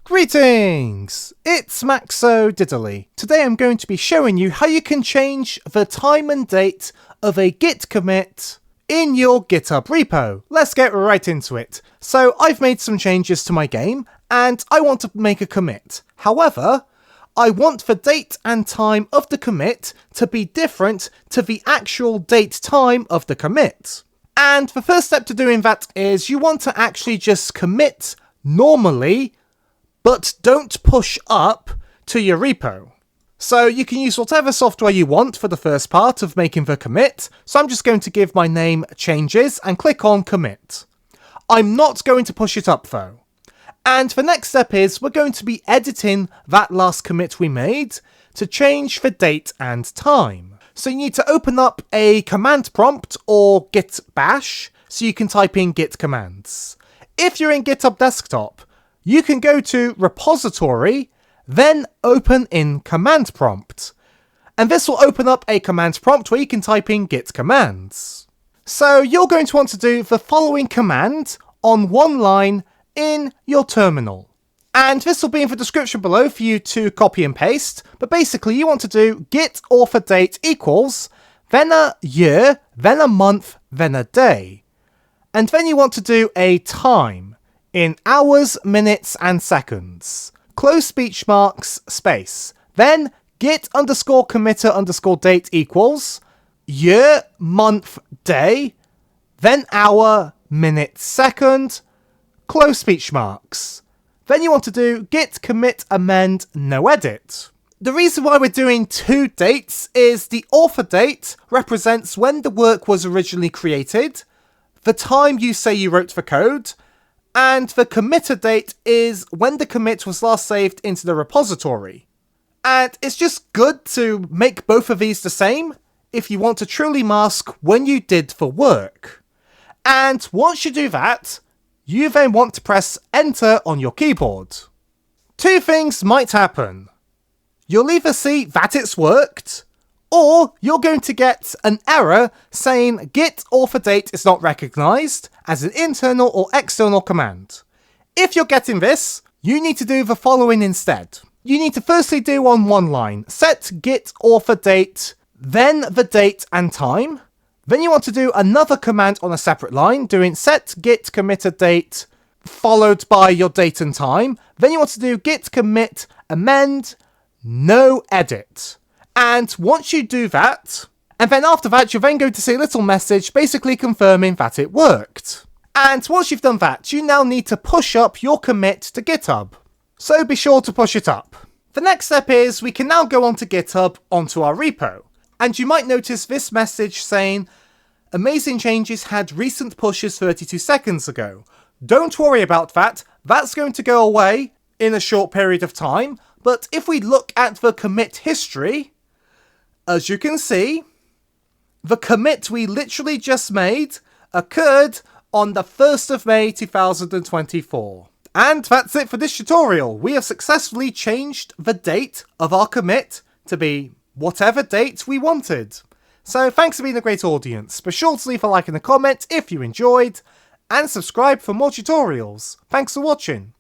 Greetings! It's Maxo Diddly. Today I'm going to be showing you how you can change the time and date of a git commit in your GitHub repo. Let's get right into it. So I've made some changes to my game and I want to make a commit. However, I want the date and time of the commit to be different to the actual date time of the commit. And the first step to doing that is you want to actually just commit normally, but don't push up to your repo. So you can use whatever software you want for the first part of making the commit. So I'm just going to give my name changes and click on commit. I'm not going to push it up though. And the next step is we're going to be editing that last commit we made to change the date and time. So you need to open up a command prompt or git bash so you can type in git commands. If you're in GitHub desktop, you can go to repository, then open in command prompt. And this will open up a command prompt where you can type in git commands. So you're going to want to do the following command on one line in your terminal. And this will be in the description below for you to copy and paste. But basically you want to do git author date equals, then a year, then a month, then a day. And then you want to do a time in hours, minutes, and seconds. Close speech marks, space. Then git underscore committer underscore date equals year, month, day, then hour, minute, second, close speech marks. Then you want to do git commit amend no edit. The reason why we're doing two dates is the author date represents when the work was originally created, the time you say you wrote the code, and the committer date is when the commit was last saved into the repository. And it's just good to make both of these the same if you want to truly mask when you did the work. And once you do that, you then want to press enter on your keyboard. Two things might happen. You'll either see that it's worked, or you're going to get an error saying git author date is not recognized as an internal or external command. If you're getting this, you need to do the following instead. You need to firstly do on one line, set git author date, then the date and time. Then you want to do another command on a separate line, doing set git committer date, followed by your date and time. Then you want to do git commit amend no edit. And once you do that, and then after that, you're then going to see a little message basically confirming that it worked. And once you've done that, you now need to push up your commit to GitHub. So be sure to push it up. The next step is we can now go onto GitHub onto our repo. And you might notice this message saying, amazing changes had recent pushes 32 seconds ago. Don't worry about that. That's going to go away in a short period of time. But if we look at the commit history, as you can see, the commit we literally just made occurred on the 1st of May 2024. And that's it for this tutorial. We have successfully changed the date of our commit to be whatever date we wanted. So thanks for being a great audience. Be sure to leave a like and a comment if you enjoyed, and subscribe for more tutorials. Thanks for watching.